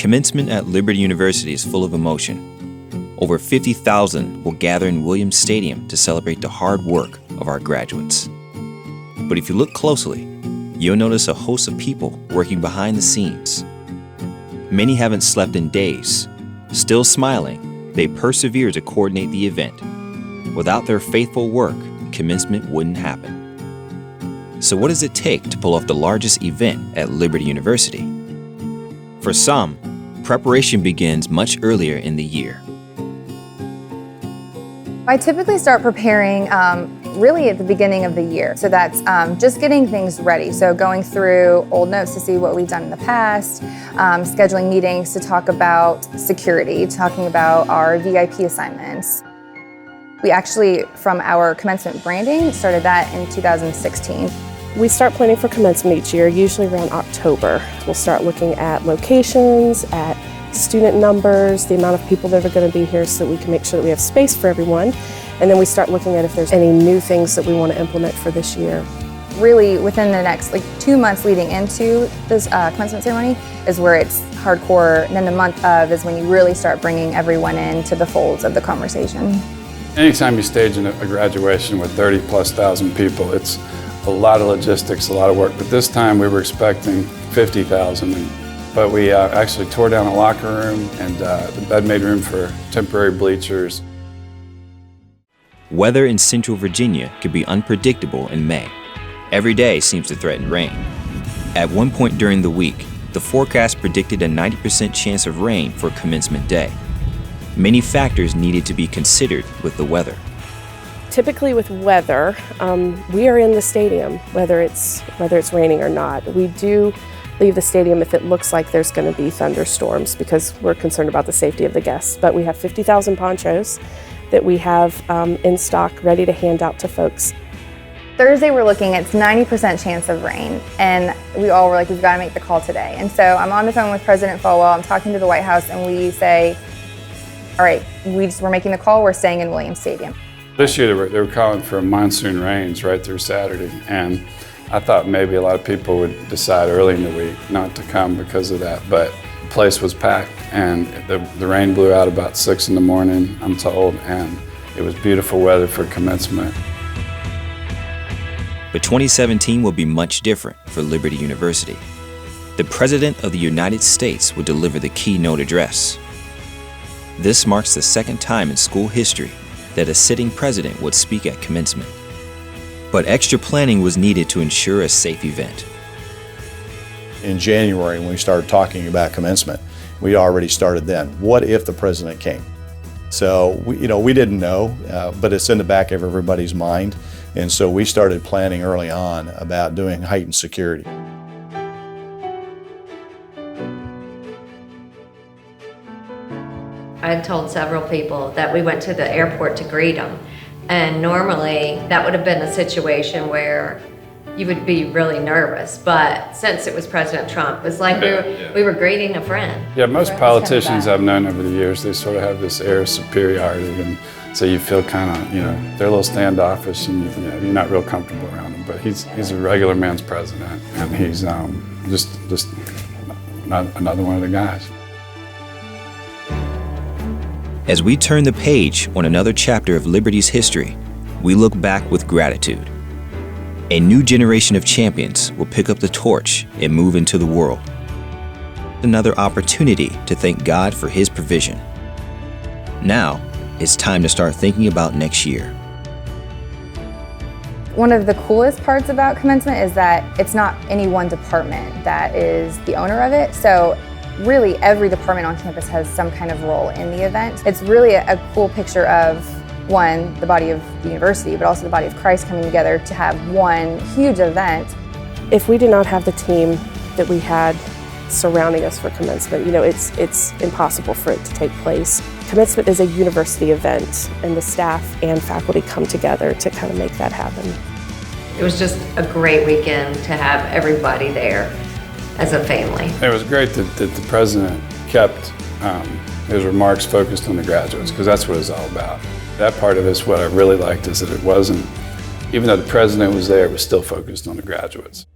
Commencement at Liberty University is full of emotion. Over 50,000 will gather in Williams Stadium to celebrate the hard work of our graduates. But if you look closely, you'll notice a host of people working behind the scenes. Many haven't slept in days. Still smiling, they persevere to coordinate the event. Without their faithful work, commencement wouldn't happen. So what does it take to pull off the largest event at Liberty University? For some, preparation begins much earlier in the year. I typically start preparing really at the beginning of the year. So that's just getting things ready. So going through old notes to see what we've done in the past, scheduling meetings to talk about security, talking about our VIP assignments. We actually, from our commencement branding, started that in 2016. We start planning for commencement each year, usually around October. We'll start looking at locations, at student numbers, the amount of people that are going to be here so that we can make sure that we have space for everyone. And then we start looking at if there's any new things that we want to implement for this year. Really, within the next 2 months leading into this commencement ceremony is where it's hardcore. And then the month of is when you really start bringing everyone into the folds of the conversation. Anytime you stage a graduation with 30,000+ people, it's a lot of logistics, a lot of work. But this time we were expecting 50,000. But we actually tore down a locker room and the bed made room for temporary bleachers. Weather in Central Virginia could be unpredictable in May. Every day seems to threaten rain. At one point during the week, the forecast predicted a 90% chance of rain for commencement day. Many factors needed to be considered with the weather. Typically with weather, we are in the stadium, whether it's raining or not. We do leave the stadium if it looks like there's going to be thunderstorms because we're concerned about the safety of the guests. But we have 50,000 ponchos that we have in stock ready to hand out to folks. Thursday we're looking at 90% chance of rain, and we all were like, we've got to make the call today. And so I'm on the phone with President Falwell, I'm talking to the White House, and we say, all right, we're making the call, we're staying in Williams Stadium. This year they were calling for monsoon rains right through Saturday, and I thought maybe a lot of people would decide early in the week not to come because of that, but the place was packed and the rain blew out about 6 in the morning, I'm told, and it was beautiful weather for commencement. But 2017 will be much different for Liberty University. The President of the United States will deliver the keynote address. This marks the second time in school history that a sitting president would speak at commencement. But extra planning was needed to ensure a safe event. In January, when we started talking about commencement, we already started then. What if the president came? So we didn't know, but it's in the back of everybody's mind. And so we started planning early on about doing heightened security. I've told several people that we went to the airport to greet him. And normally that would have been a situation where you would be really nervous. But since it was President Trump, it was like we were greeting a friend. Yeah, most politicians I've known over the years, they sort of have this air of superiority. And so you feel kind of, they're a little standoffish and you're not real comfortable around them. But he's a regular man's president, and he's just not another one of the guys. As we turn the page on another chapter of Liberty's history, we look back with gratitude. A new generation of champions will pick up the torch and move into the world. Another opportunity to thank God for His provision. Now, it's time to start thinking about next year. One of the coolest parts about commencement is that it's not any one department that is the owner of it. So really every department on campus has some kind of role in the event. It's really a cool picture of, one, the body of the university, but also the body of Christ coming together to have one huge event. If we did not have the team that we had surrounding us for commencement, it's impossible for it to take place. Commencement is a university event, and the staff and faculty come together to kind of make that happen. It was just a great weekend to have everybody there as a family. It was great that the president kept his remarks focused on the graduates, because that's what it's all about. That part of it, what I really liked, is that it wasn't, even though the president was there, it was still focused on the graduates.